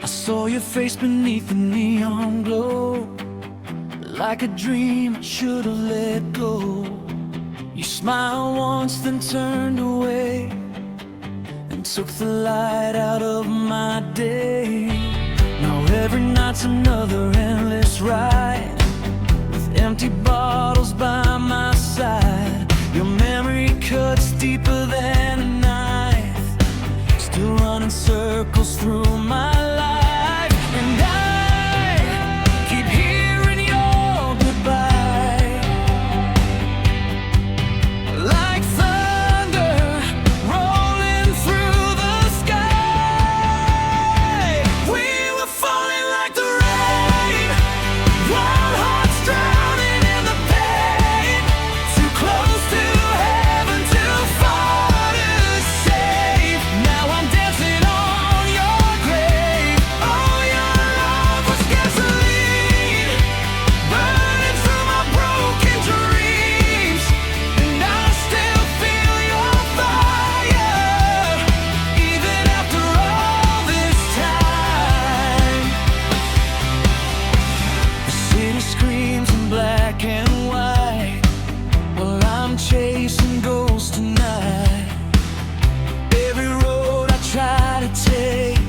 I saw your face beneath the neon glow. Like a dream I should have let go. You smiled once then turned away and took the light out of my day. Now every night's another endless ride, with empty bottles by my side. Your memory cuts deeper than a knife, still running circles through my life. And I keep hearing your goodbye, like thunder rolling through the sky. We were falling like the rain, wild hearts drowning in the pain. Too close to heaven, too far to save. Now I'm dancing on your grave. Oh, your love was gasoline, burning through my broken dreams. And I still feel your fire, even after all this time. The city screams in black and white, while I'm chasing ghosts tonight. Every road I try to take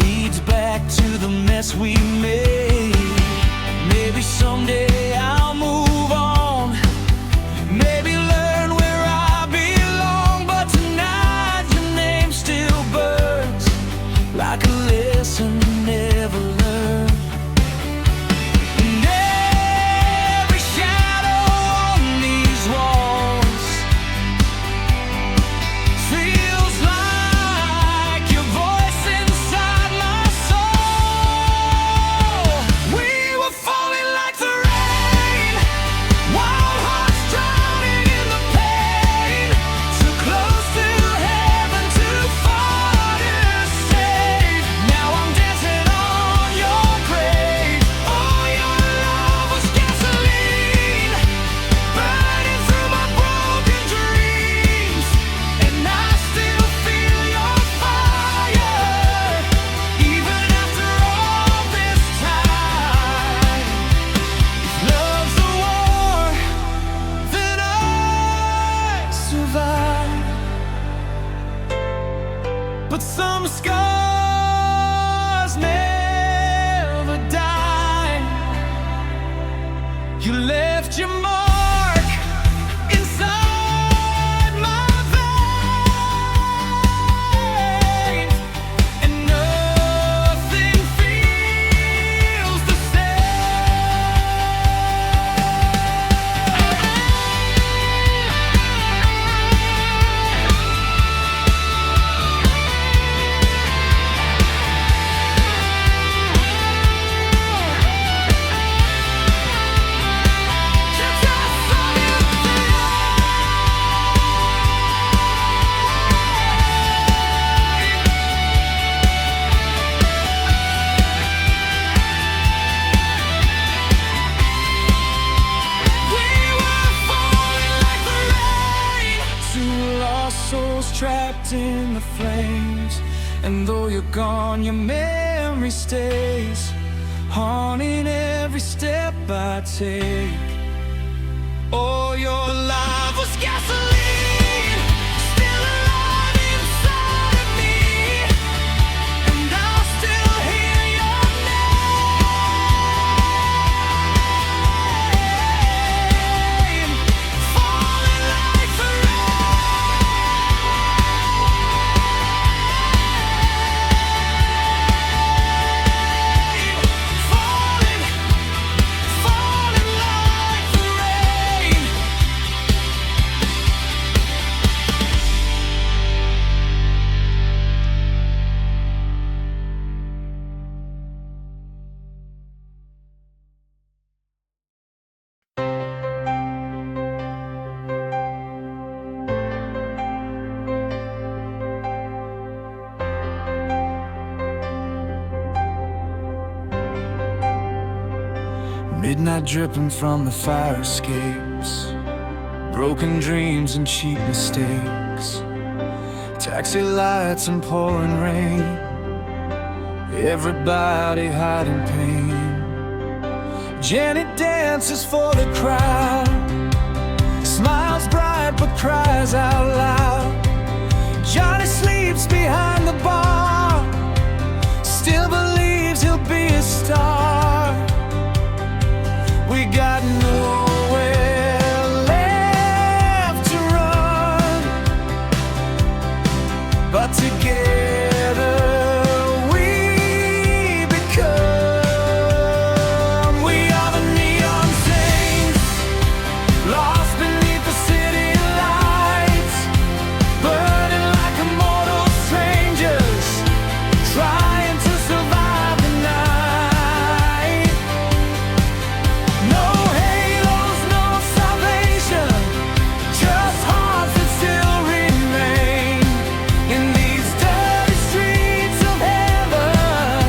leads back to the mess we made. Maybe someday I'll move on, maybe learn where I belong. But tonight your name still burns like a lesson never learned. And every shadow on these walls feels like your voice inside my soul. We were falling like the rain, wild hearts drowning in the pain. Too close to heaven, too far to save. Now I'm dancing on your grave. Oh, your love was gasoline, burning through my broken dreams. And I still feel your fire, even after all this time. If love's a war, then I survive. But some scars never die. You left your mark inside my veins, and nothing feels the trapped in the flames. And though you're gone, your memory stays, haunting every step I take. Oh, your love was gasoline, still alive inside of me. And I'll still hear your name, falling like the falling like the rain. Midnight dripping from the fire escapes, broken dreams and cheap mistakes, taxi lights and pouring rain. everybody hiding pain. Jenny dances for the crowd, smiles bright but cries out loud. Johnny sleeps behind the bar, still believes he'll be a star. We got nowhere left to run, but together we become. We are the neon saints, lost beneath the city lights, burning like immortal strangers, trying to survive the night. No halos, no salvation, just hearts that still remain in these dirty streets of heaven.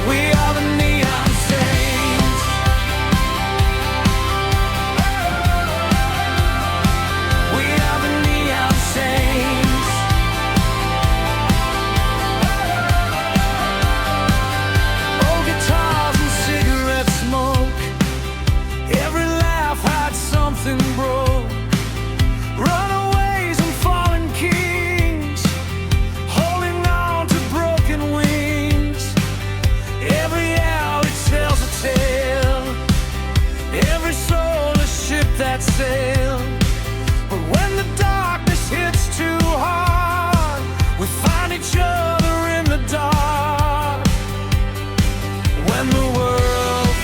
We are the neon saints. We are the neon saints. Old guitars and cigarette smoke, every laugh had something broke. Runaways and fallen kings, holding on to broken wings. Every alley tells a tale, every soul a ship that sails. But when the darkness hits too hard, we find each other in the dark. When the world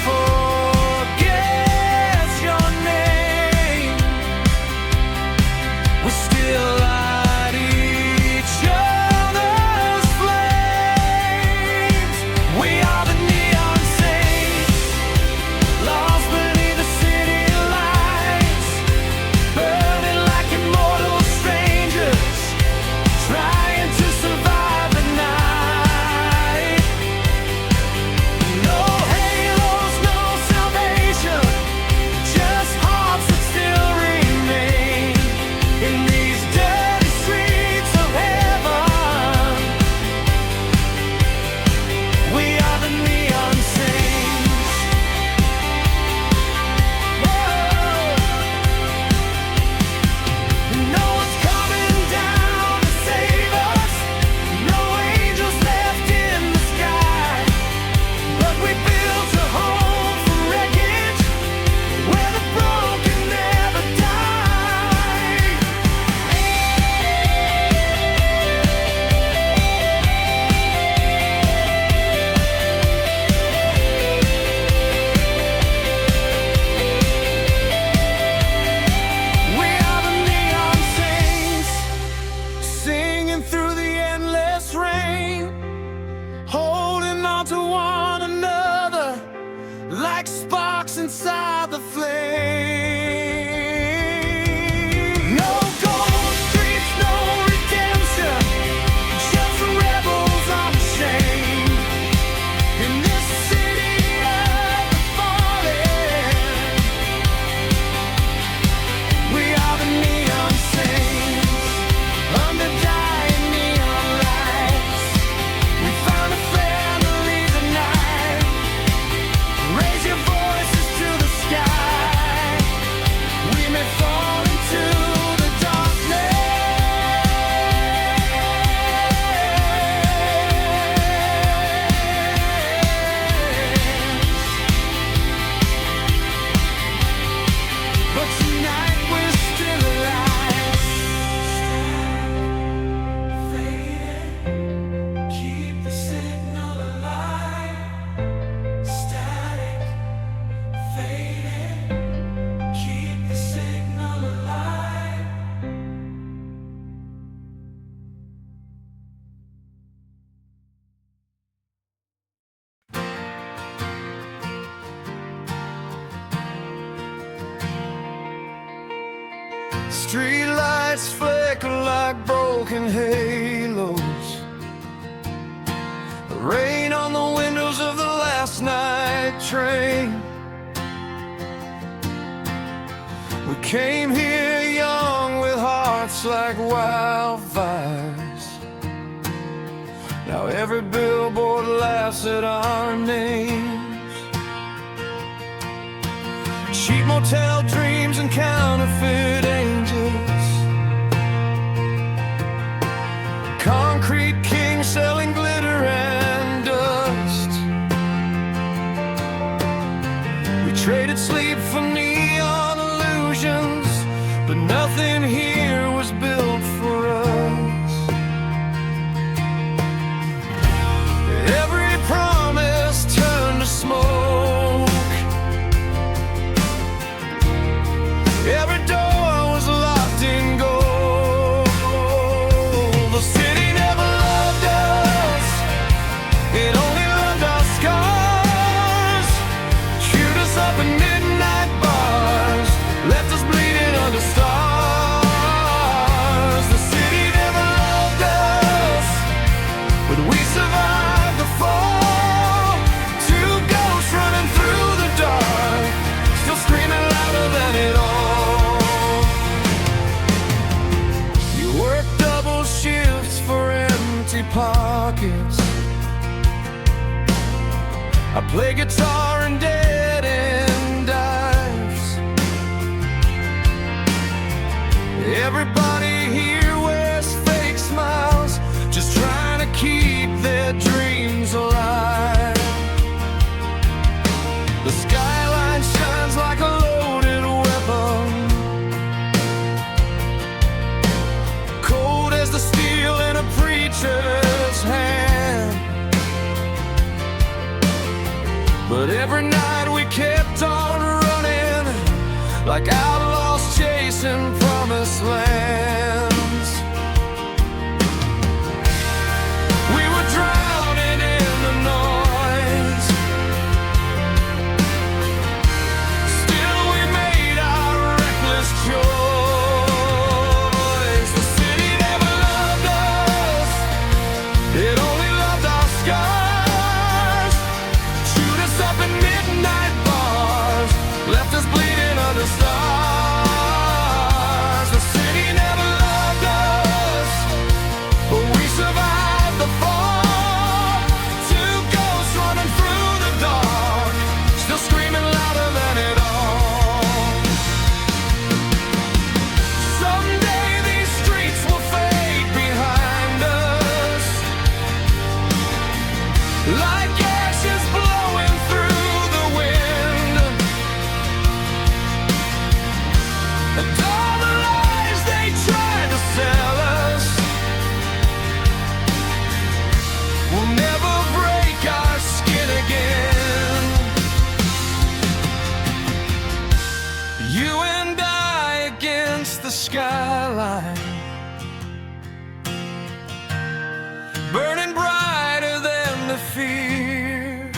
forgets your name, we still light each other's flames. We are the neon saints, lost beneath the city lights, burning like immortal strangers, trying to survive the night. No halos, no salvation, just hearts that still remain in these dirty streets of heaven. We are the neon saints. No one's coming down to save us, no angels left in the sky, but we built a home from wreckage where the broken never die. We are the neon saints, singing through the endless rain, holding on to one another like sparks inside the flame. No gold streets, no redemption, just rebels unchained in this city of the fallen. We are the neon saints, under dying neon lights. We found a family tonight. Raise your voices to the sky. We may fall into the darkness, but tonight we're still alive. Fading, keep the signal alive. Static, fading, keep the signal alive. Street lights flicker like broken halos, rain on the windows of the last night train. We came here young with hearts like wildfires, Now every billboard laughs at our names. Cheap motel dreams and counterfeit angels. Concrete kings selling glitter and dust. We traded sleep for neon illusions, but nothing here was built for us. Every promise turned to smoke. Every door was locked in gold. The city never loved us, it only loved our scars. Shoot us up in midnight bars, left us bleeding under stars. The city never loved us, but we survived the fall. Two ghosts running through the dark, still screaming louder than it all. You work double shifts for empty pockets. I play guitar in dead-end dives. Everybody here wears fake smiles, just trying to keep their dreams alive. The skyline shines like a loaded weapon, cold as the steel in a preacher's hand. But every night we kept on running, like outlaws chasing promised lands. We were drowning in the noise, still we made our reckless choice. The city never loved us, it only loved our scars. Shoot us up in midnight bars, left us bleeding under stars. The city never loved us, but we survived the fall. Two ghosts running through the dark, still screaming louder than it all. Someday these streets will fade behind us, like ashes blowing through the wind. And all the lies they tried to sell us will never break our skin again. You and I against the skyline, burning brighter than the fear.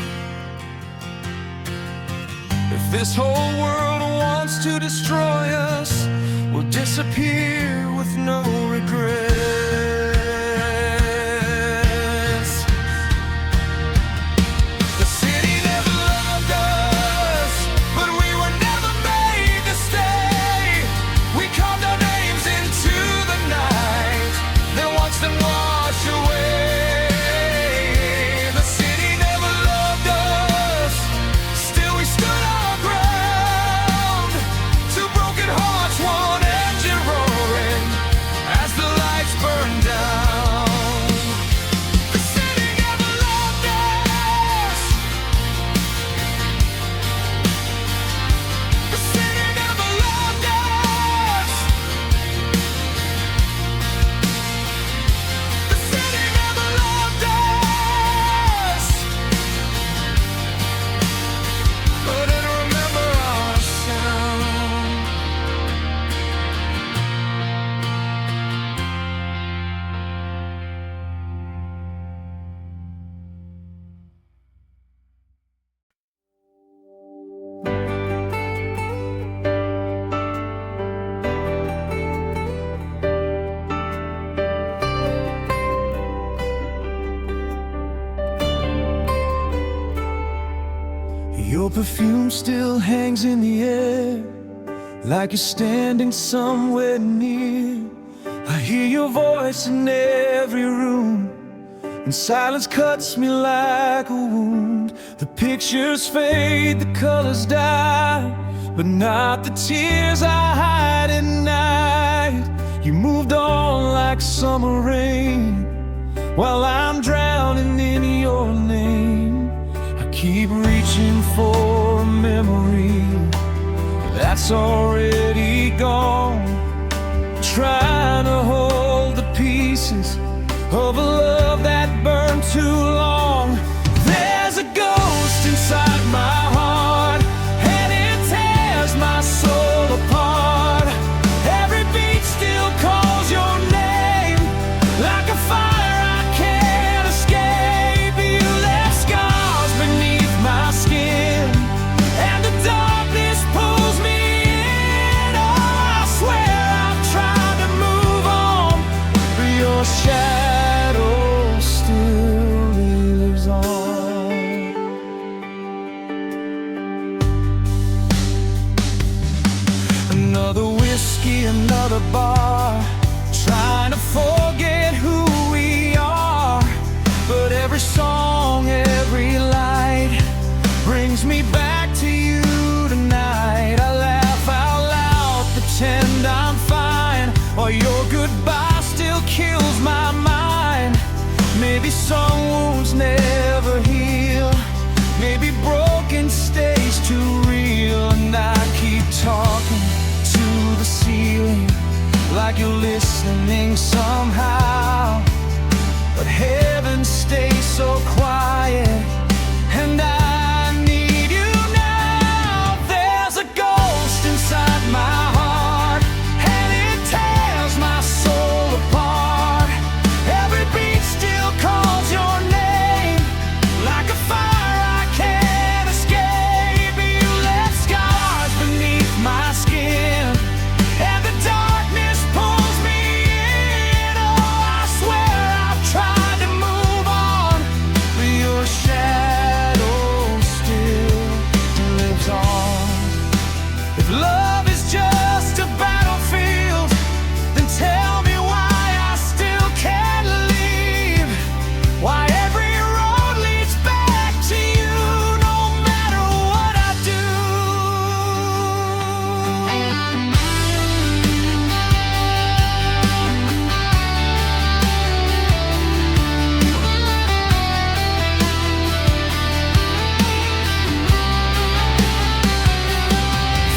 If this whole world wants to destroy us, we'll disappear with no regrets. The city never loved us, but we were never made to stay. We carved our names into the night, then watched them wash away. The city never loved us, still we stood our ground. Two broken hearts, one engine roaring as the lights burned down. The city never loved us, the city never loved us, the city never loved us, but it remember our sound. Your perfume still hangs in the air, like you're standing somewhere near. I hear your voice in every room, and silence cuts me like a wound. The pictures fade, the colors die, but not the tears I hide at night. You moved on like summer rain, while I'm drowning in your name. I keep reaching for a memory that's already gone, trying to hold the pieces of a love that burned too long. There's a ghost inside my heart, and it tears my soul apart. Every beat still calls your name, like a fire I can't escape. You left scars beneath my skin, and the darkness pulls me in. Oh, I swear I've tried to move on, but your shadow still lives on. Another whiskey, another bar, trying to forget who we are. But every song, every light brings me back to you tonight. I laugh out loud, pretend I'm fine, while your goodbye still kills my mind. Maybe some wounds never heal, maybe broken stays too real. And I keep talking to the ceiling, like you're listening somehow, but heaven stays so quiet, and I need you now. There's a ghost inside my heart, and it tears my soul apart. Every beat still calls your name, like a fire I can't escape. You left scars beneath my skin, and the darkness pulls me in. Oh, I swear I've tried to move on, but your shadow still lives on. If love is just a battlefield, then tell me why I still can't leave. Why every road leads back to you, no matter what I do.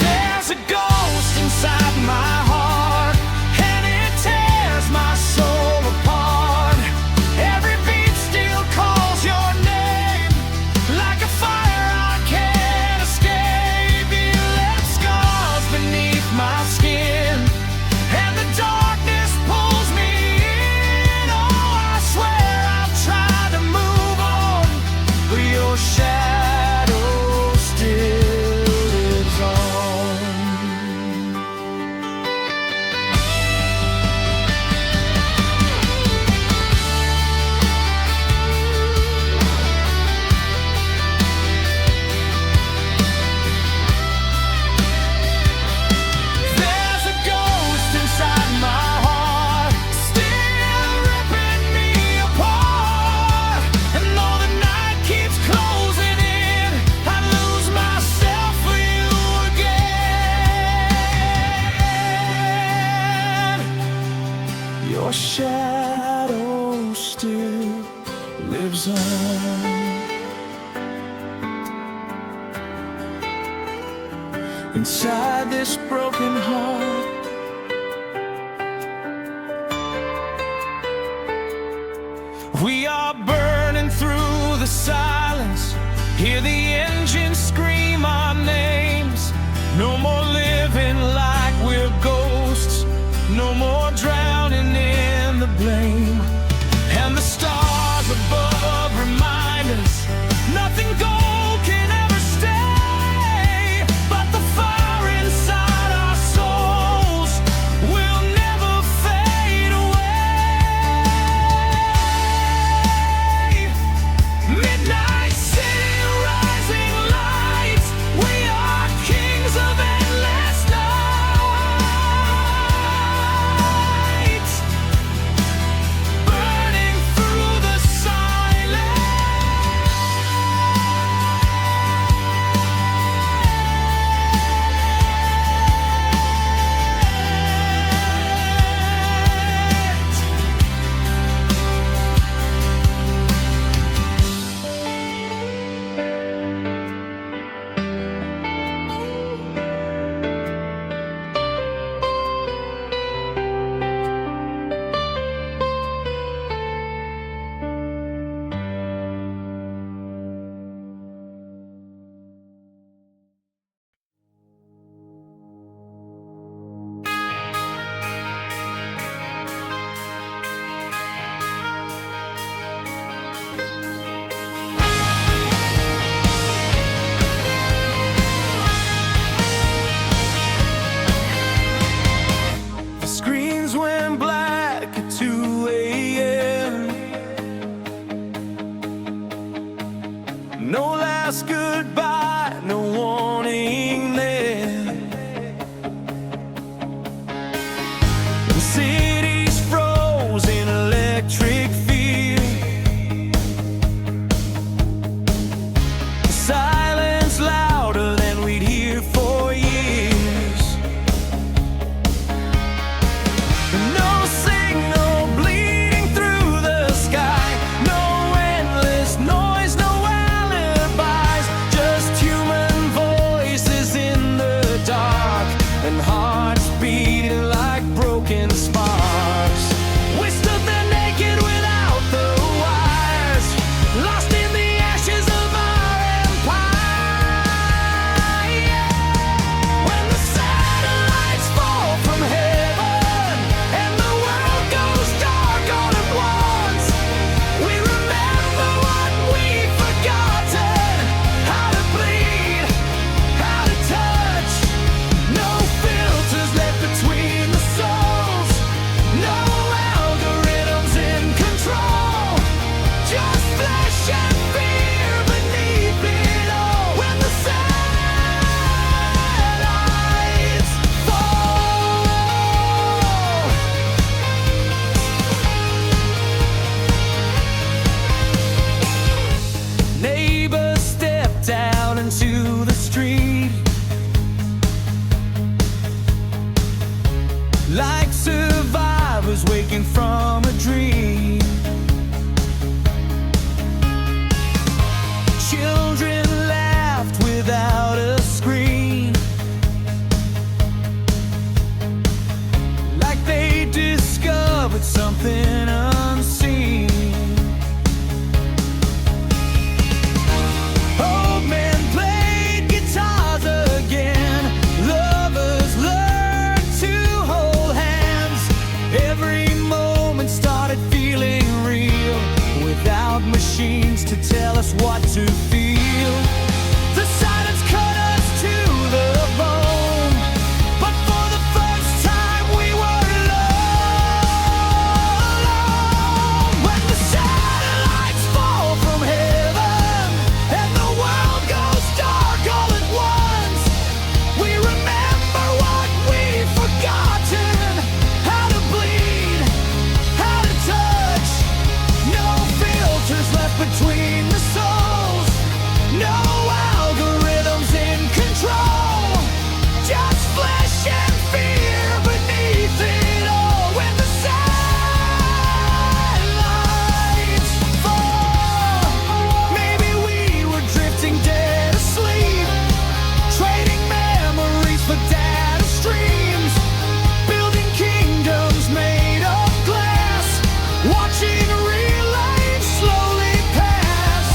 There's a ghost inside my heart, and it tears my soul apart. Every beat still calls your name, like a fire I can't escape. You left scars beneath my skin, and the darkness pulls me in. Oh, I swear I've tried to move on, but your shadow still lives on. There's a ghost inside my heart, still ripping me apart. And though the night keeps closing in, I lose myself for you again. Your shadow still lives on. Inside this broken heart, we are burning through the silence. Hear the engines scream our names. No more living like we're ghosts, no more drowning in the blame. And the stars above remind us nothing gold can ever stay, but the fire inside our souls will never fade away. Midnight city, rising lights, we are kings of endless nights. city's frozen electric field. Silence louder than we'd hear for years. No signal bleeding through the sky. No endless noise, no alibis. Just human voices in the dark, and hearts beating like broken sparks. We stood there naked without the wires, lost in the ashes of our empire. When the satellites fall from heaven and the world goes dark all at once, we remember what we've forgotten: how to bleed, how to touch. No filters left between the souls, no algorithms in control, just flesh and fear beneath it all. When the satellites fall, neighbors stepped out into the street like survivors waking from a dream. Children laughed without a screen, like they discovered something unseen. Old men played guitars again. Lovers learned to hold hands. Every moment started feeling real, without machines to tell us what to feel. The silence cut us to the bone, but for the first time we were alone. When the satellites fall from heaven and the world goes dark all at once, we remember what we've forgotten: how to bleed, how to touch. No filters left between the souls, no algorithms in control, just flesh and fear beneath it all. When the satellites fall, maybe we were drifting dead asleep, trading memories for data streams, building kingdoms made of glass, watching real life slowly pass.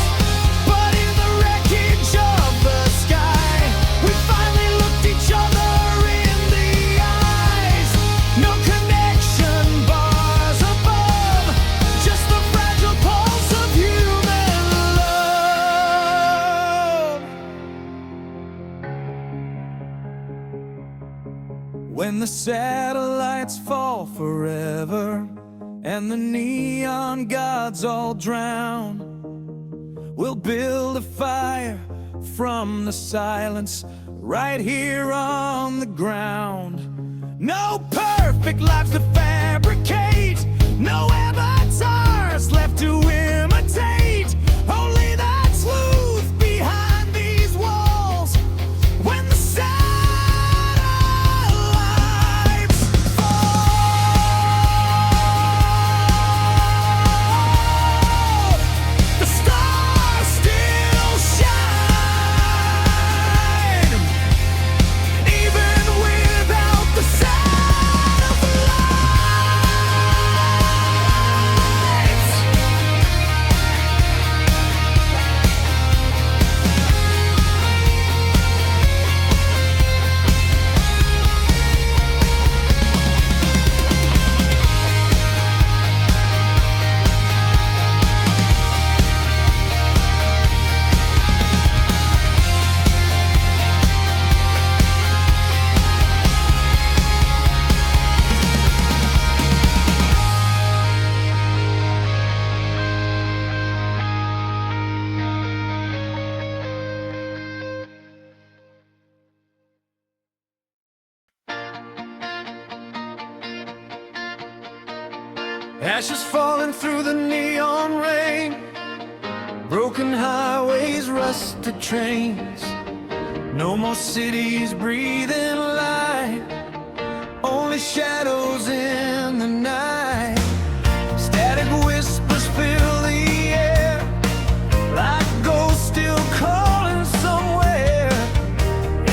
But in the wreckage of the sky, we finally looked each other in the eyes. No connection bars above, just the fragile pulse of human love. When the satellites fall forever and the neon gods all drown, we'll build a fire from the silence right here on the ground. No perfect lives to fabricate, no avatars left to imitate, only the truth behind these walls. When the satellites fall, the stars still shine, even without the satellites. Ashes falling through the neon rain, broken highways, rusted trains. No more cities breathing light, only shadows in the night. Static whispers fill the air, like ghosts still calling somewhere.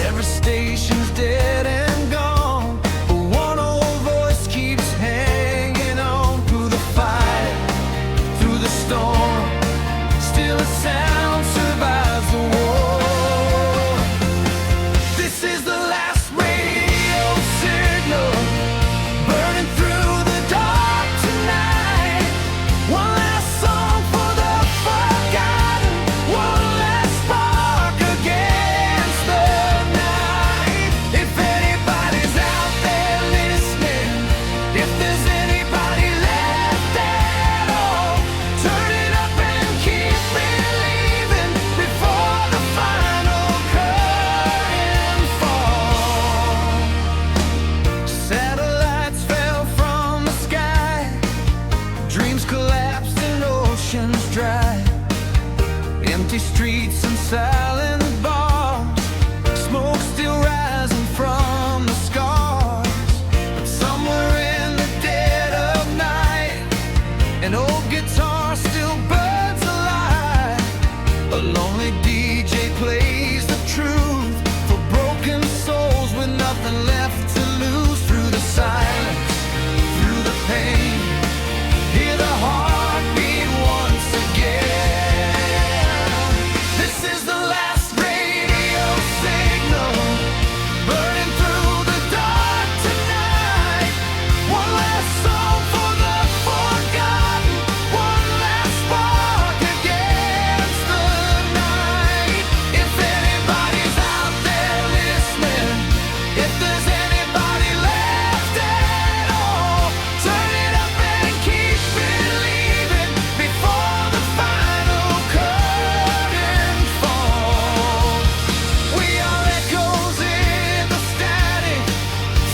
Every station's dead and gone, but one old voice keeps hanging on. Through the fire, through the storm, still a sound survives the war. This is the last radio signal, burning through the dark tonight. One last song for the forgotten, one last spark against the night. If anybody's out there listening, if there's anybody left at all, turn it up and keep believing before the final curtain falls. Satellites fell from the sky, dreams collapsed and oceans dry. Empty streets and silent bars, smoke still rising from the scars. But somewhere in the dead of night, an old guitar still burns alive. A lonely DJ plays the truth for broken souls with nothing left to lose. Through the silence, through the pain, hear the heartbeat once again. This is the last radio signal, burning through the dark tonight. One last song for the forgotten, one last spark against the night. If anybody's out there listening, if there's anybody left at all, turn it up and keep believing before the final curtain falls. We are echoes in the static,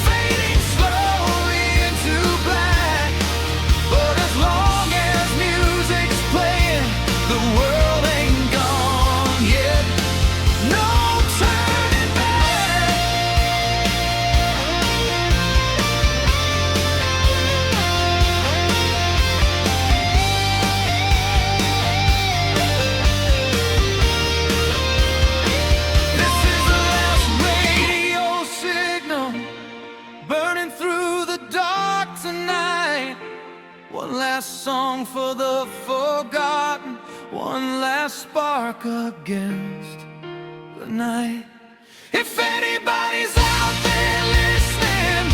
fading slowly into black. But as long as music's playing, the world ain't gone yet. No turning back. This is the last radio signal, burning through the dark tonight. One last song for the forgotten, one last spark against the night. If anybody's out there listening,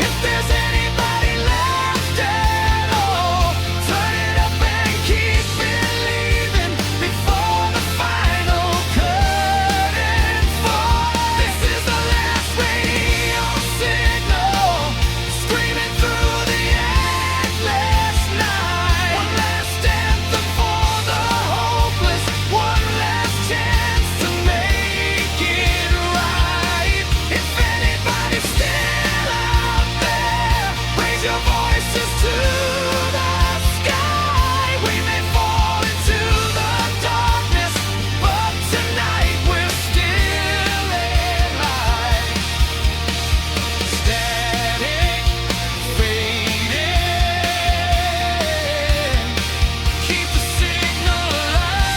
if there's anybody left at all, turn it up and keep believing before the final curtain falls. This is the last radio signal, screaming through the endless night. One last anthem for the hopeless, one last chance to make it right. If anybody's still out there, raise your voices to the sky. We may fall into the darkness, but tonight we're still in light. Static, fading, keep the signal alive.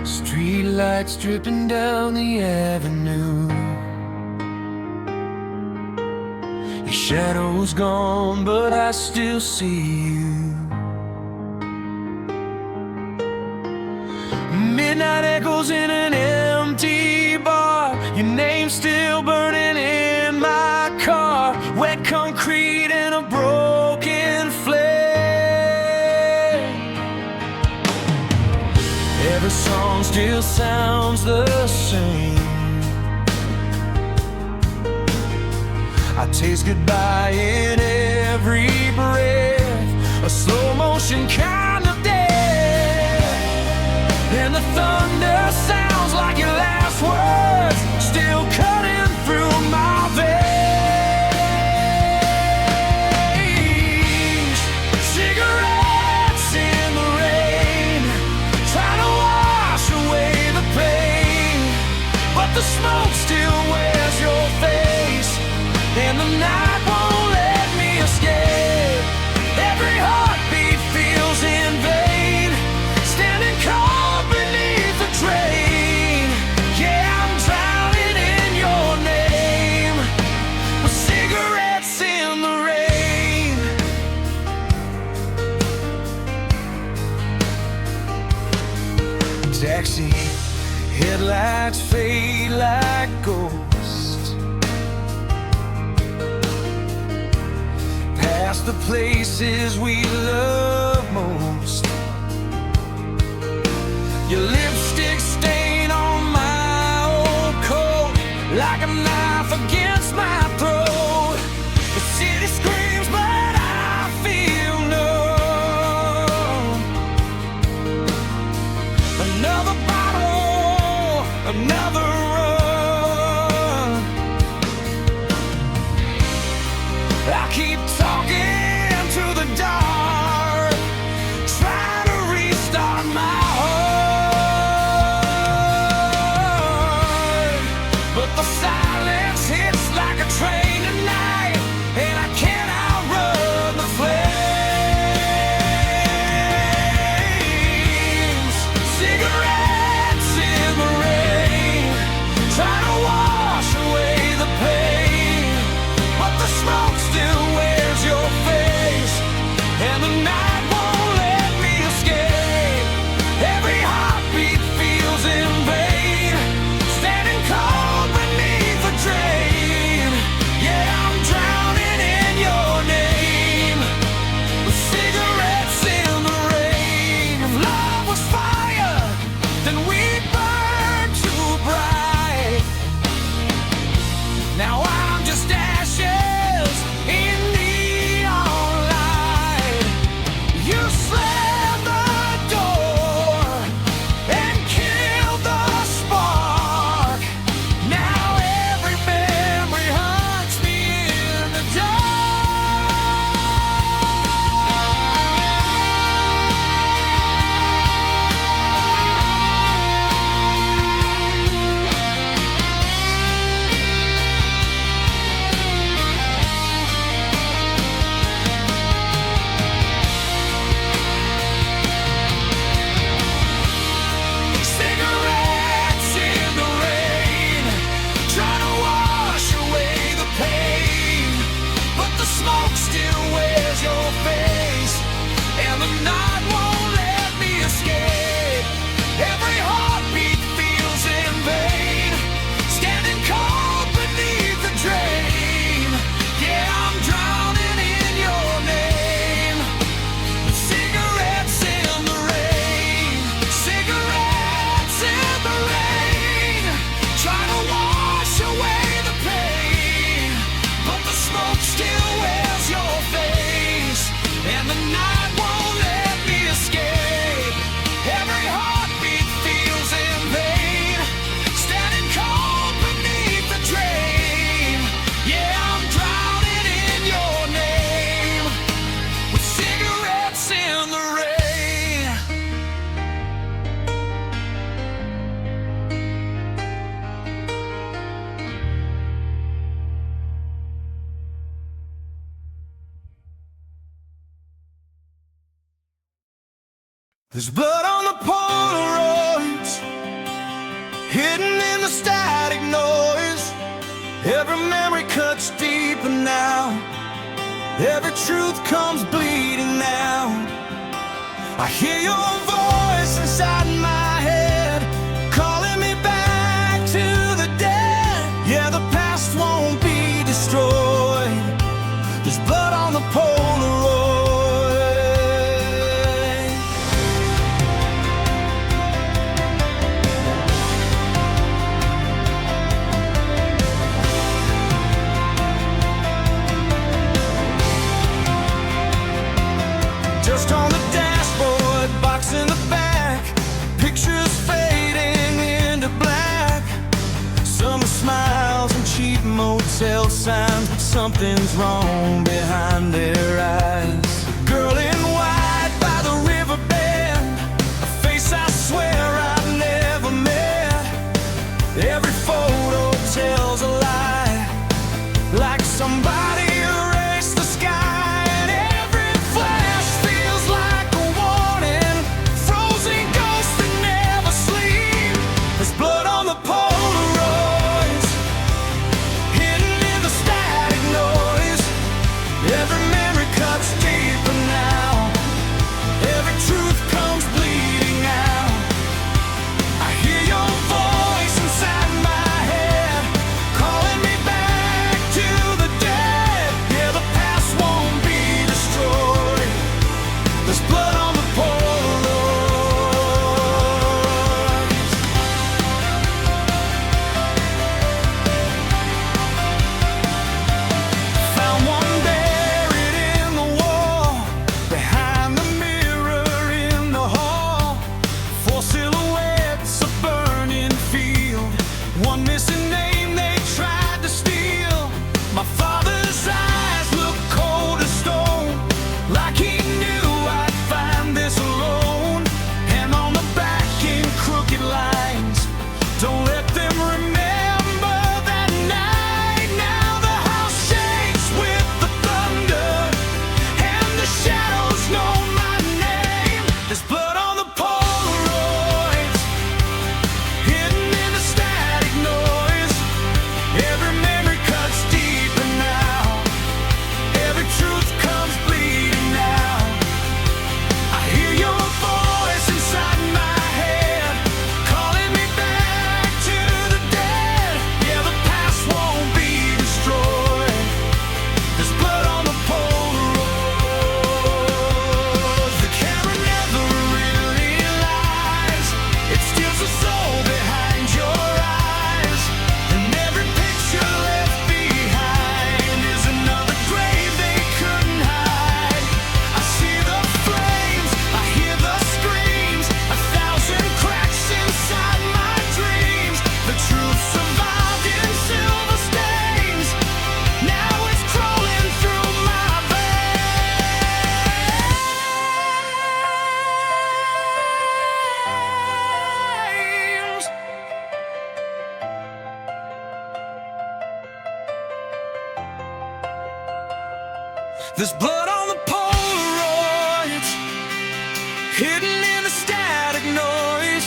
Street lights dripping down the avenue, your shadow's gone, but I still see you. Midnight echoes in an empty bar, your name's still burning in my car. Wet concrete and a broken flame. Every song still sounds the same. taste goodbye in every breath, a slow motion kind of death. And the thunder sounds like your last words, still cutting through my veins. Cigarettes in the rain, trying to wash away the pain, but the smoke still wears your face, and the night won't let me escape. Every heartbeat feels in vain, standing cold beneath the train. Yeah, I'm drowning in your name, with cigarettes in the rain. Taxi headlights fade like ghosts past the places we love most. Your lipstick stain on my old coat, like a knife against my throat. The city screams, but I feel numb. Another bottle, another run. I keep talking to the dark, trying to restart my heart, but the silence hits like a train tonight, and I can't outrun the flames. Cigarettes in the rain, trying to wash away the pain, but the smoke still wears your face, and the night won't let me escape. Every heartbeat feels in vain, standing cold beneath the drain. Yeah, I'm drowning in your name, with cigarettes in the rain. If love was fire, then we'd burn too bright. Now I'm just ashes in neon light. You slammed the door and killed the spark. Now every memory haunts me in the cigarettes in the rain, trying to wash away the pain, but the smoke still wears your face, and the night won't let me escape. Every heartbeat feels in vain, standing cold beneath the drain. Yeah, I'm drowning in your name, with cigarettes in the rain. Cigarettes in the rain, trying to wash away the pain, but the smoke still wears your face, and the night won't let me escape. Every heartbeat feels in vain, standing cold beneath the drain. Yeah, I'm drowning in your name, with cigarettes in the rain. There's blood on the Polaroids, hidden in the static noise. Every memory cuts deeper now, every truth comes bleeding now. I hear your voice inside my head, calling me back to the dead. Yeah, the past won't be destroyed. There's blood on the Polaroid. tell signs that something's wrong behind their eyes. Girl in white by the riverbed, a face I swear I've never met. Every photo tells a lie, like somebody erased the sky, and every flash feels like a warning. Frozen ghosts that never sleep. There's blood on the Polaroids, hidden in the static noise. Every memory cuts deeper now. Every truth comes bleeding out. I hear your voice inside my head, calling me back to the dead. Yeah, the past won't be destroyed. There's blood on the Polaroids. Found one buried in the wall, behind the mirror in the hall. Four silhouettes, a burning field, one missing name they tried to steal. My father's eyes look cold as stone, like he knew I'd find this alone. And on the back in crooked lines, don't let them remember that night. Now the house shakes with the thunder, and the shadows know my name. There's blood on the Polaroids, hidden in the static noise. Every memory cuts deeper now. Every truth comes bleeding out. I hear your voice inside my head, calling me back to the dead. Yeah, the past won't be destroyed. There's blood on the Polaroids. The camera never really lies. It steals the soul behind your eyes. And every picture left behind is another grave they couldn't hide. I see the flames, I hear the screams, 1,000 cracks inside my dreams. The truth survived in silver stains. Now it's crawling through my veins. There's blood on the Polaroids, hidden in the static noise.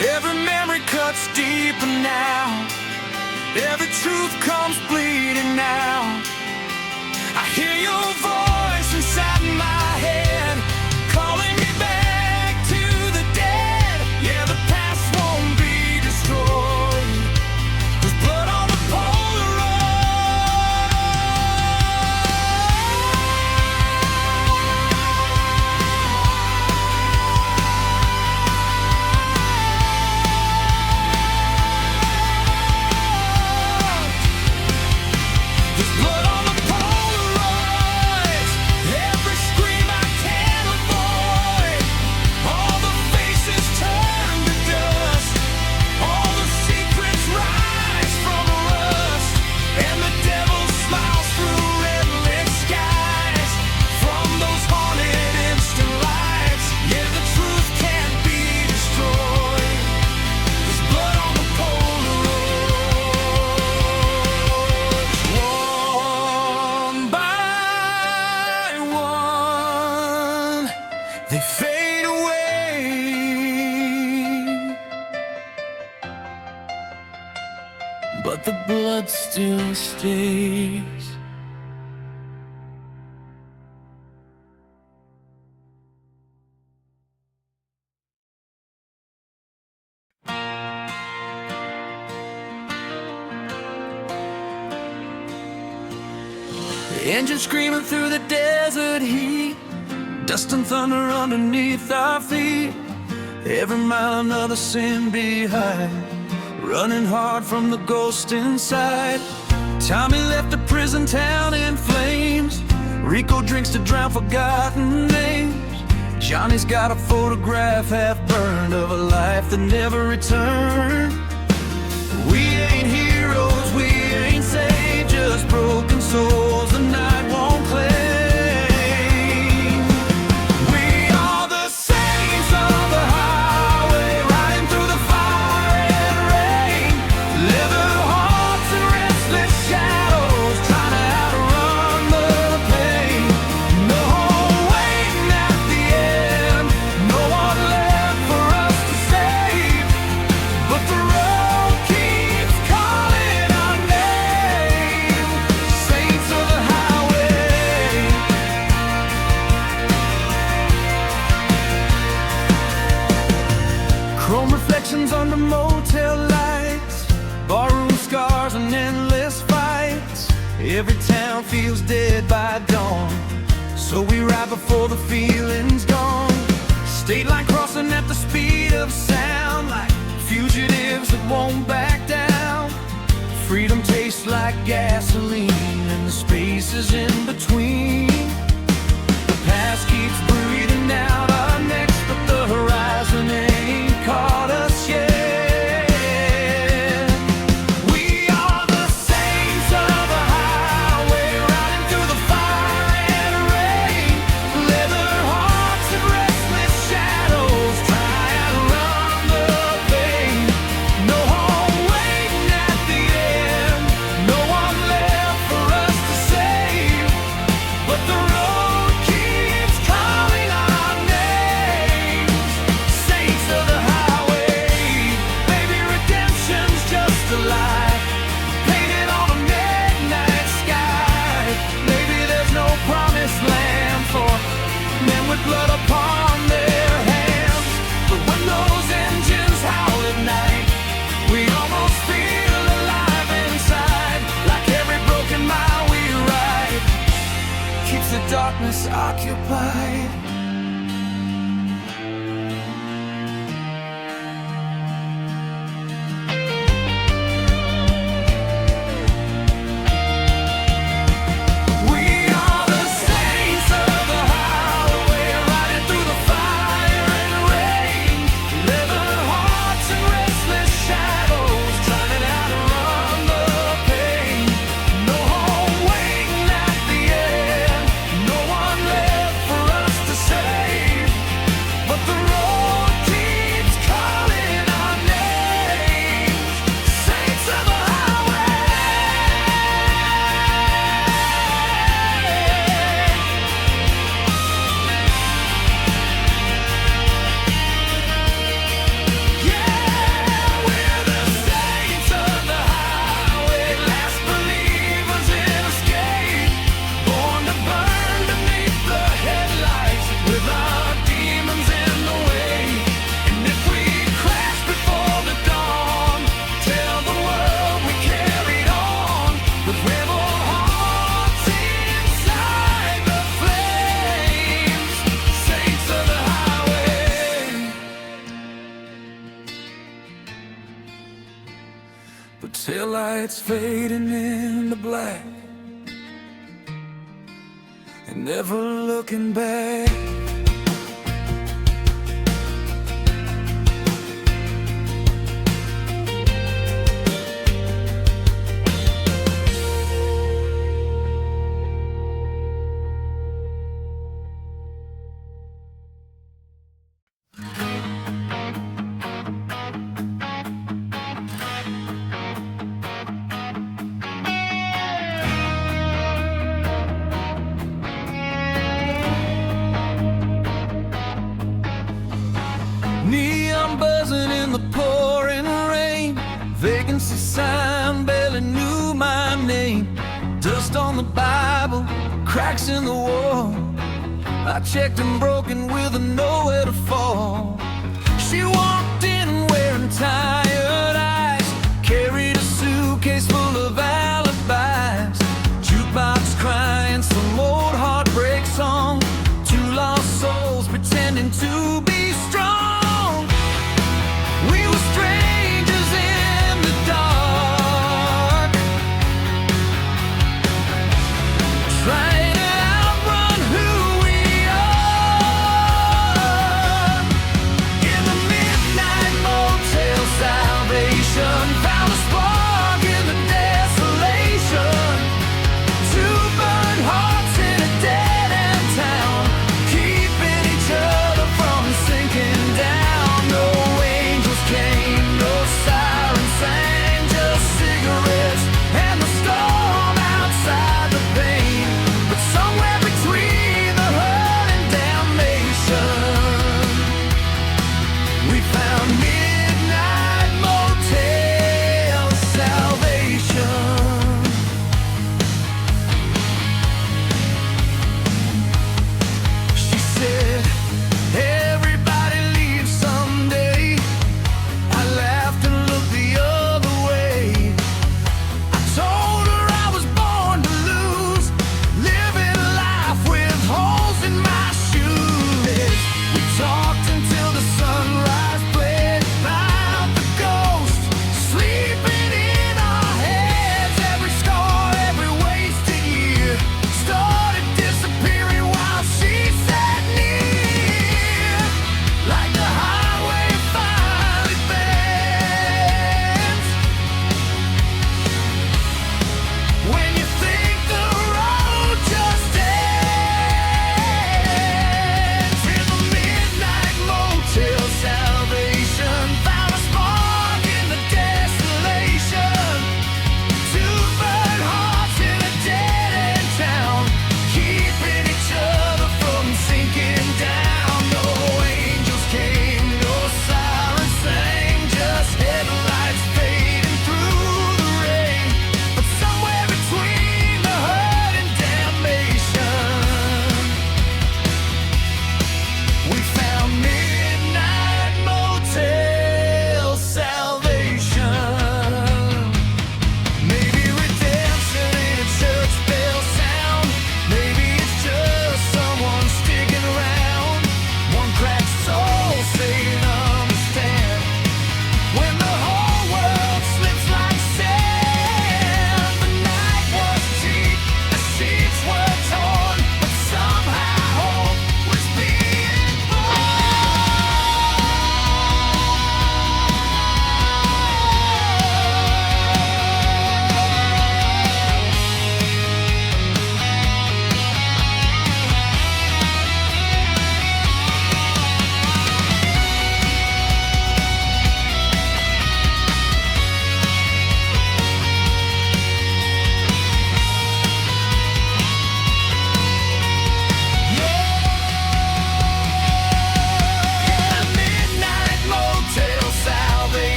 Every memory cuts deeper now. Every truth comes bleeding out. I hear your voice inside my head, calling me back to the dead. Yeah, the past won't be destroyed. There's blood on the Polaroids. There's blood on the Polaroids. Every scream I can't avoid. All the faces turn to dust. All the secrets rise from rust. And the devil smiles through red-lit skies. From those haunted instant lights. Yeah, the truth can't be destroyed. There's blood on the Polaroids. One by one, they fade away. But the blood still stays. Engine screaming through the desert heat, dust and thunder underneath our feet. Every mile another sin behind, running hard from the ghost inside. Tommy left a prison town in flames. Rico drinks to drown forgotten names. Johnny's got a photograph half burned of a life that never returned. We ain't heroes, we ain't saved, feels dead by dawn. So we ride before the feeling's gone. State line crossing at the speed of sound, like fugitives that won't back down. Freedom tastes like gasoline, and the spaces in between. The past keeps breathing out our necks, but the horizon ain't caught us yet. Blood upon their hands, but when those engines howl at night, we almost feel alive inside. Like every broken mile we ride keeps the darkness occupied. But taillights fading into black and never looking back. Neon buzzing in the pouring rain, vacancy sign barely knew my name. Dust on the Bible, cracks in the wall. I checked and broken with nowhere to fall. She walked in wearing tired eyes, carried a suitcase full of alibis. Jukebox crying some old heartbreak song. Two lost souls pretending to be strong. We were strangers in the dark, trying to outrun who we are. In the midnight motel side,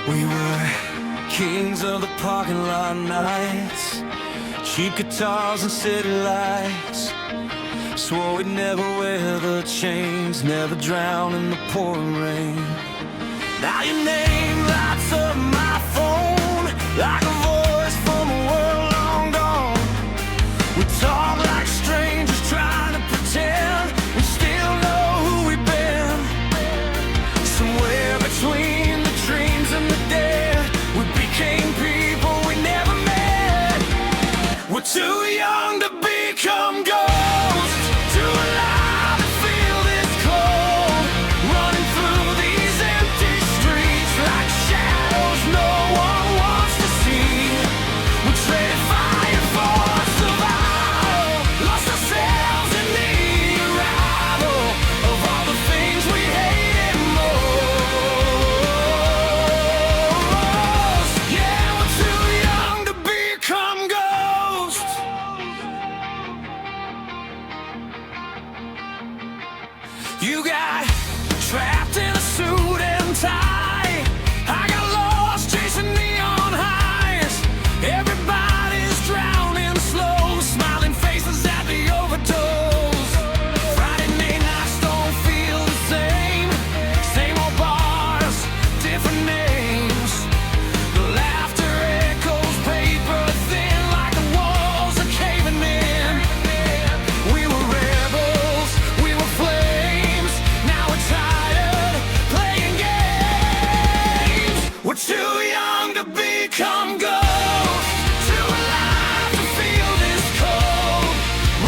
We were kings of the parking lot nights, cheap guitars and city lights. Swore we'd never wear the chains, never drown in the pouring rain. Now your name lights up my phone like a voice from a world long gone. We talk like strangers trying to pretend we still know who we've been. Somewhere between the dreams and the dead, we became people we never met. We're too young to become ghosts, too alive to feel this cold, running through these empty streets like shadows no one wants to see. We traded fire for survival, lost ourselves in the arrival of all the things we hated most. Yeah, we're too young to become ghosts. You got trapped in a suit and tie, I got lost chasing neon highs. Everybody's drowning slow, smiling faces at the overdose. Friday nights don't feel the same, same old bars, different names. The laughter echoes paper thin like the walls are caving in. We were rebels, we were flames, now we're tired playing games. We're too young to become ghosts, too alive to feel this cold,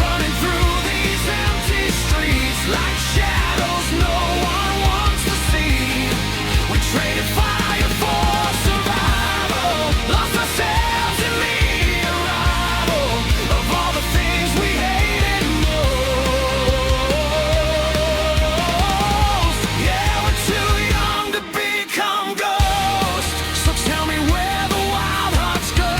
running through these empty streets like shadows no one wants to see. We traded fire for survival, lost ourselves in the arrival of all the things we hated most. Yeah, we're too young to become ghosts. So tell me where the wild hearts go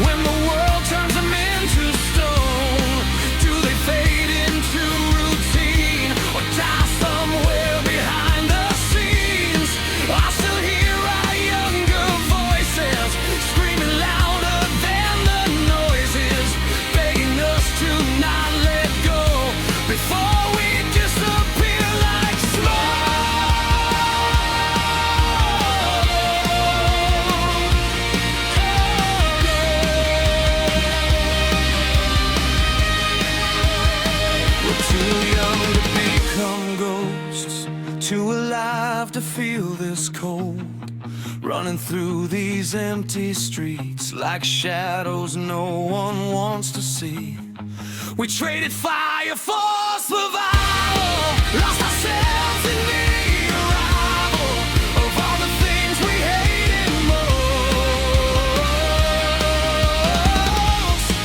when the world turns them into stone. Do they fade into routine or die somewhere behind the scenes? I still hear our younger voices screaming louder than the noises, begging us to not let go before we disappear like smoke. We're too young to become ghosts, too alive to feel this cold, running through these empty streets like shadows no one wants to see. We traded fire for survival, lost ourselves in the arrival of all the things we hated most.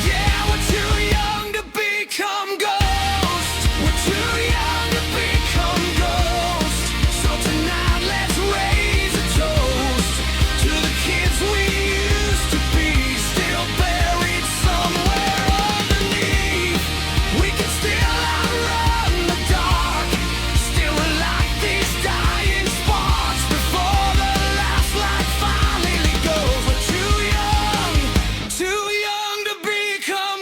Yeah, we're too young to become ghosts, we're too young to become ghosts. So tonight let's raise a toast to the kids we used to be, still buried somewhere underneath. We can still outrun the dark, still light these dying sparks before the last light finally goes. We're too young to become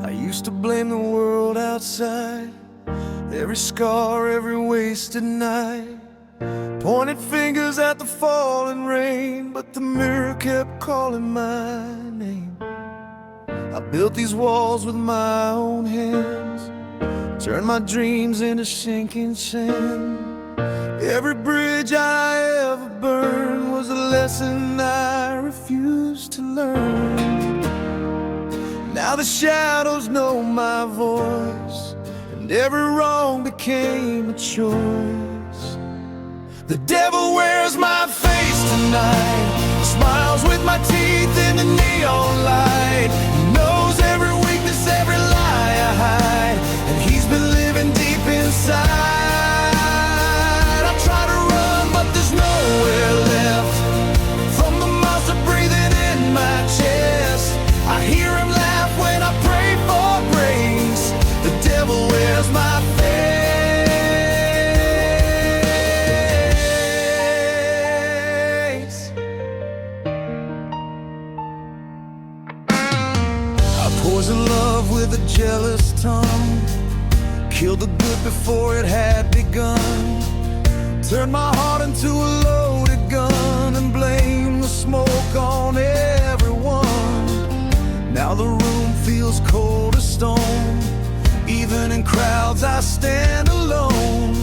I used to blame the world outside, every scar, every wasted night, pointed fingers at the falling rain, but the mirror kept calling my name. I built these walls with my own hands, turn my dreams into sinking sand. Every bridge I ever burned was a lesson I refused to learn. Now the shadows know my voice, and every wrong became a choice. The devil wears my face tonight, smiles with my teeth in the neon light. He knows every weakness, every lie I hide, and he's been living deep inside. I try to run, but there's nowhere left from the monster breathing in my chest. I hear him laugh when I pray for grace. The devil wears my face. I poison love with a jealous tongue, killed the good before it had begun. Turned my heart into a loaded gun and blamed the smoke on everyone. Now the room feels cold as stone. Even in crowds I stand alone.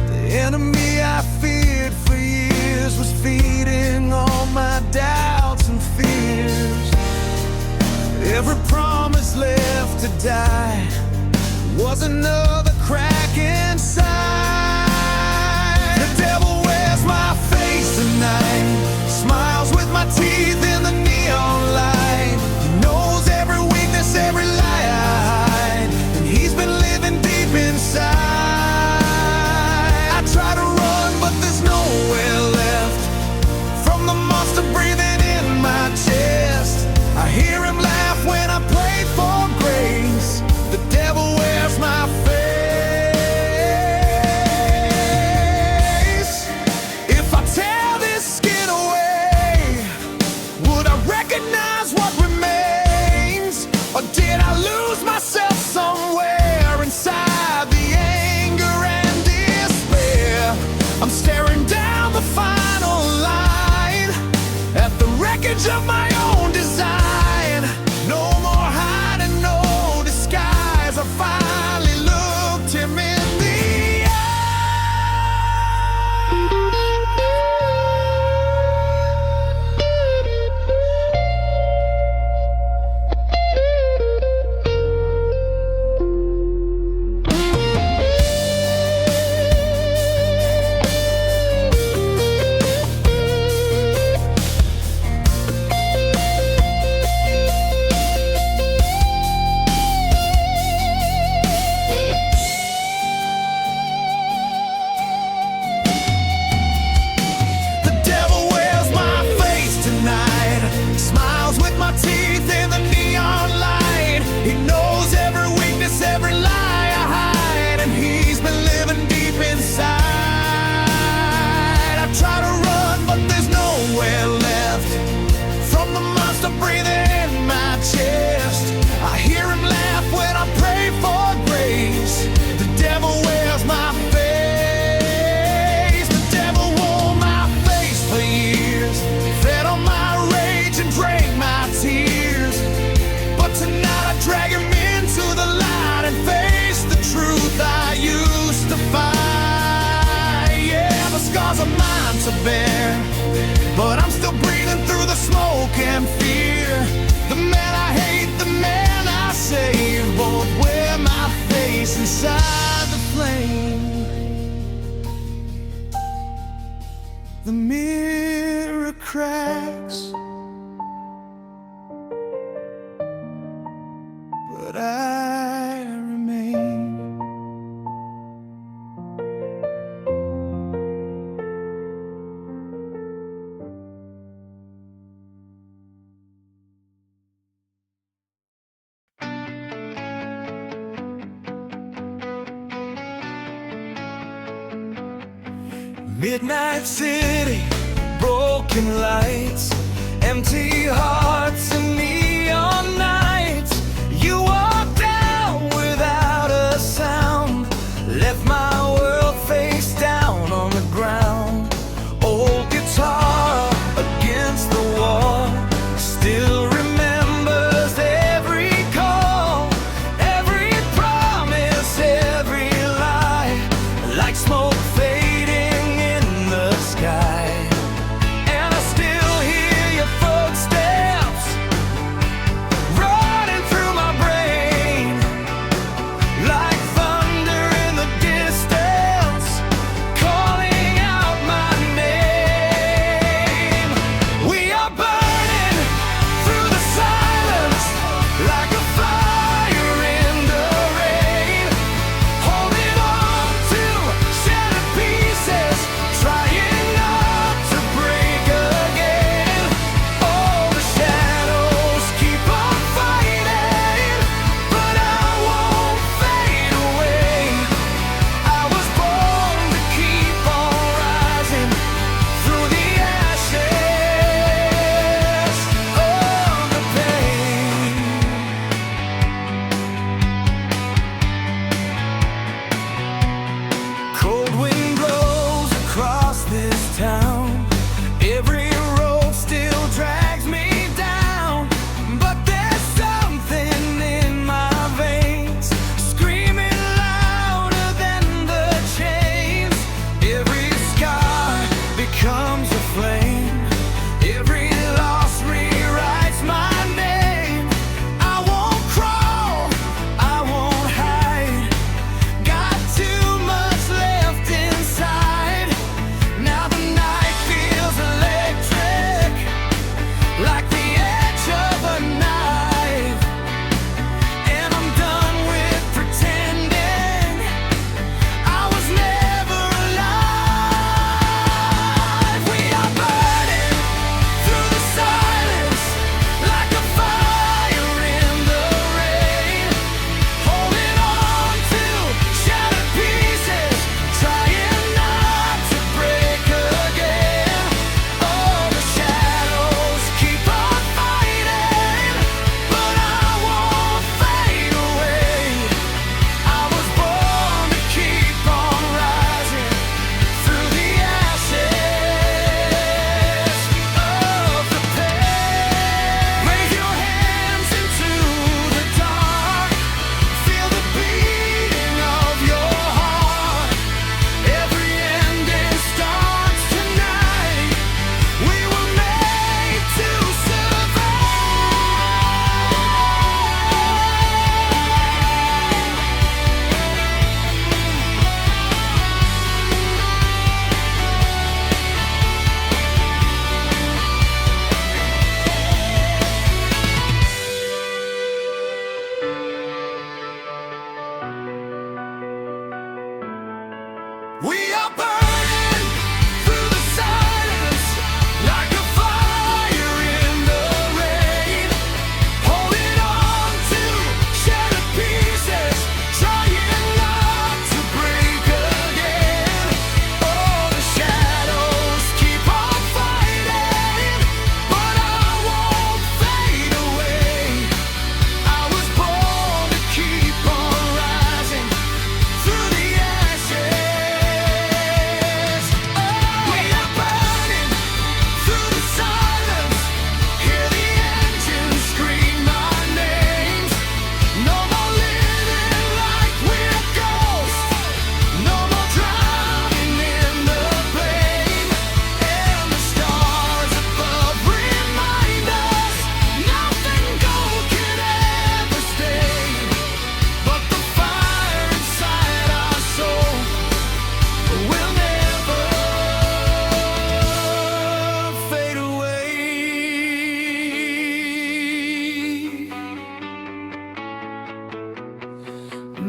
The enemy I feared for years was feeding all my doubts and fears. Every promise left to die was another crack inside. The devil wears my face tonight, smiles with my teeth in the neon light. He knows every weakness, every lie I hide, and he's been living deep inside. I try to run, but there's nowhere left from the monster breathing in my chest. I hear him laugh when I pray for grace. The devil wears my face. If I tear this skin away, would I recognize what remains? Or did I lose myself somewhere inside the anger and despair? I'm staring down the final line at the wreckage of my own design. No more hiding, no disguise. I finally looked him in the breathing in my chest. I hear him laugh when I pray for grace. The devil wears my face. The devil wore my face for years, fed on my rage and drank my tears. But tonight I drag him into the light and face the truth I used to fight. Yeah, the scars are mine to bear, but I'm still breathing through the smoke and fear. The man I hate, the man I save, both wear my face inside the flame. The mirror cracks, but I remain. Midnight city, broken lights, empty hearts and neon nights. You walked out without a sound, left my world face down on the ground. Old guitar against the wall, still remembers every call, every promise, every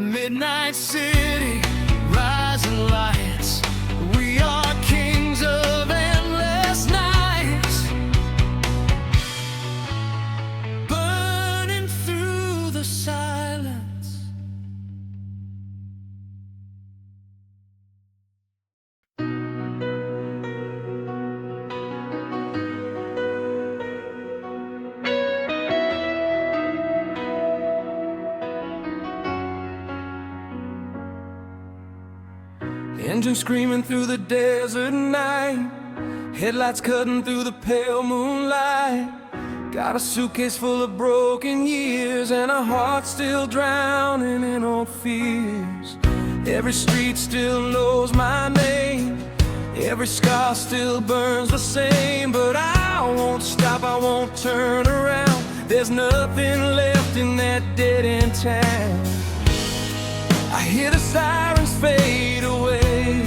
Midnight city, rising lights. We are kings of endless nights, burning through the silence. Engine screaming through the desert night, headlights cutting through the pale moonlight. Got a suitcase full of broken years and a heart still drowning in old fears. Every street still knows my name, every scar still burns the same. But I won't stop, I won't turn around. There's nothing left in that dead-end town. I hear the sirens fade away,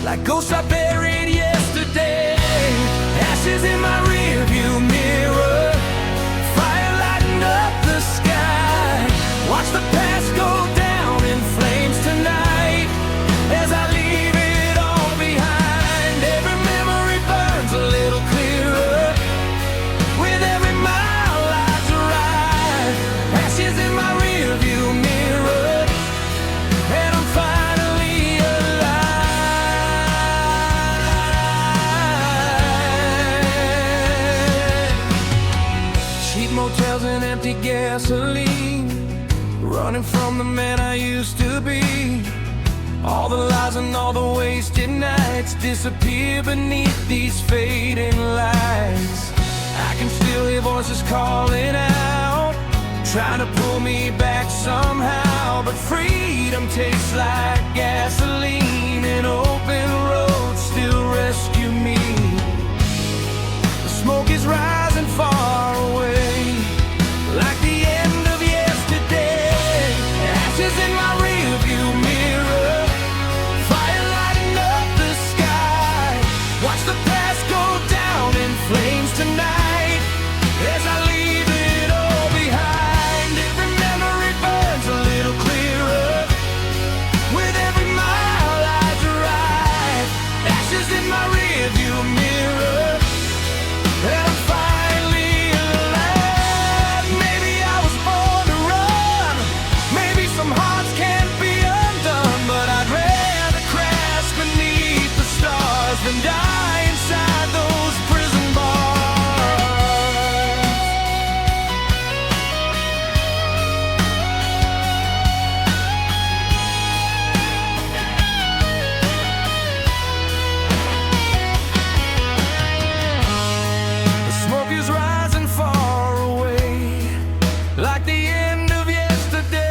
like ghosts I buried yesterday. Ashes in my rearview mirror, fire lighting up the sky. Watch the past go down in flames tonight, as I leave it all behind. Every memory burns a little clearer, with every mile I drive. Ashes in my rearview mirror, and I'm finally alive. Cheap motels and empty gasoline, running from the man I used to be. All the lies and all the wasted nights disappear beneath these fading lights. I can still hear voices calling out, trying to pull me back somehow. But freedom tastes like gasoline, and open roads still rescue me. The smoke is rising far away, like the end of yesterday. Ashes in my rearview mirror, fire lighting up the sky. Watch the past go down in flames tonight, as I leave it all behind. Every memory burns a little clearer, with every mile I drive. Ashes in my rearview mirror, and I'm finally alive. Maybe I was born to run, maybe some hearts can't be undone. But I'd rather crash beneath the stars than die inside those prison bars. The smoke is rising far away, like the end of yesterday.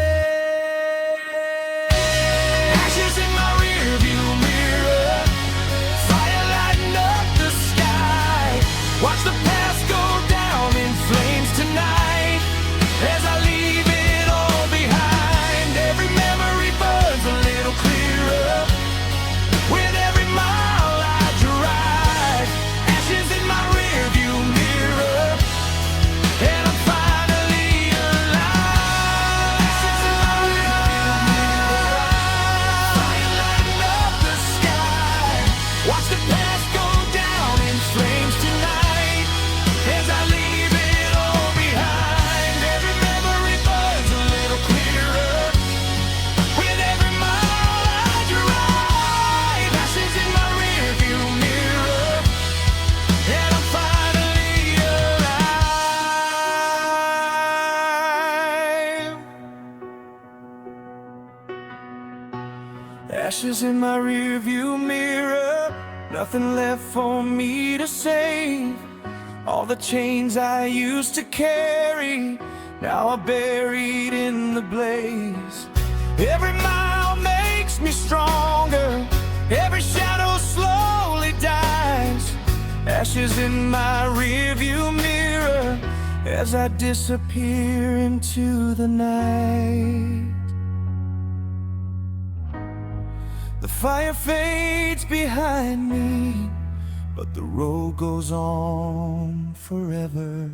Ashes in my rearview mirror, fire lighting up the sky. Watch the past go down in flames tonight, as I leave it all behind. Every memory burns a little clearer, with every mile I drive. Ashes in my rearview mirror, and I'm finally alive. Ashes in my rearview mirror, fire lighting up the sky. Watch the past go down in flames tonight, as I leave it all behind. Every memory burns a little clearer, with every mile I drive. Ashes in my rearview mirror, and I'm finally alive. Ashes in my rearview mirror, nothing left for me to save. All the chains I used to carry now are buried in the blaze. Every mile makes me stronger, every shadow slowly dies. Ashes in my rearview mirror, as I disappear into the night. The fire fades behind me, but the road goes on forever.